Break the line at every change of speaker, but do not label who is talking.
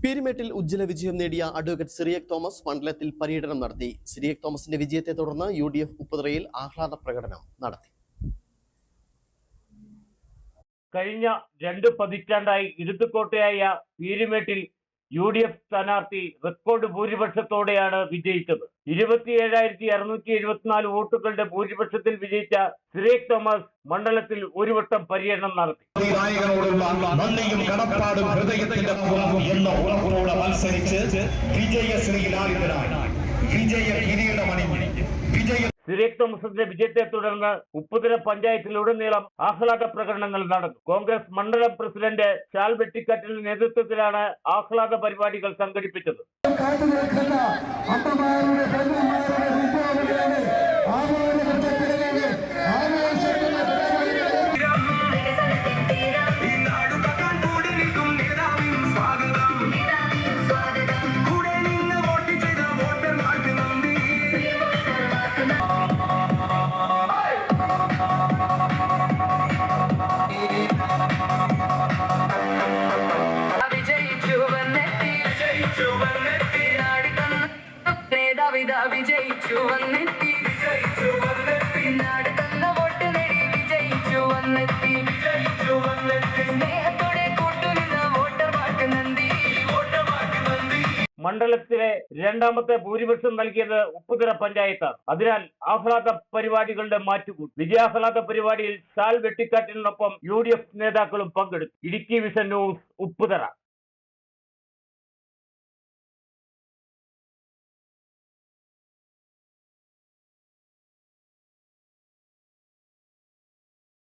പീരുമേട്ടിൽ ഉജ്ജ്വല വിജയം നേടിയ advocate Cyriac Thomas മണ്ഡലത്തിൽ പര്യടനം നടത്തി. സിറിയക് തോമസിന്റെ വിജയത്തെ തുടർന്ന് UDF ഉപ്പുതറയിൽ ആഹ്ലാദ പ്രകടനം നടത്തി.
കഴിഞ്ഞ 2 പതിറ്റാണ്ടായി ഇടതുകോട്ടയായ പീരുമേട്ടിൽ UDF സ്ഥാനാർത്ഥി റെക്കോർഡ് ഭൂരിപക്ഷത്തോടെയാണ് വിജയിച്ചത്. 27,674 വോട്ടുകളുടെ ഭൂരിപക്ഷത്തിൽ വിജയിച്ച സിറിയക് തോമസ് മണ്ഡലത്തിൽ ഒരു വട്ടം പര്യടനം നടത്തി. സിറിയക് തോമസിന്റെ വിജയത്തെ തുടർന്ന് ഉപ്പുതറ പഞ്ചായത്തിലുടനീളം ആഹ്ലാദ പ്രകടനങ്ങൾ നടന്നു. കോൺഗ്രസ് മണ്ഡലം പ്രസിഡന്റ് ഷാൽ വെട്ടിക്കാട്ടിന്റെ നേതൃത്വത്തിലാണ് ആഹ്ലാദ പരിപാടികൾ സംഘടിപ്പിച്ചത്. വിജയിച്ചു വന്നെത്തി നാട് തന്ന വോട്ട് നേടി വിജയിച്ചു വന്നെത്തി സ്നേഹത്തോടെ കൂട്ടുനിന്ന വോട്ടർമാർക്ക് നന്ദി. മണ്ഡലത്തിലെ രണ്ടാമത്തെ ഭൂരിപക്ഷം നൽകിയത് ഉപ്പുതറ പഞ്ചായത്താണ്. അതിനാൽ ആഹ്ലാദ പരിപാടികളുടെ മാറ്റുകൂട്ടി. വിജയാഹ്ലാദ പരിപാടിയിൽ ഷാൽ വെട്ടിക്കാട്ടിനൊപ്പം UDF നേതാക്കളും പങ്കെടുത്തു. Idukki vision news, Upputhara.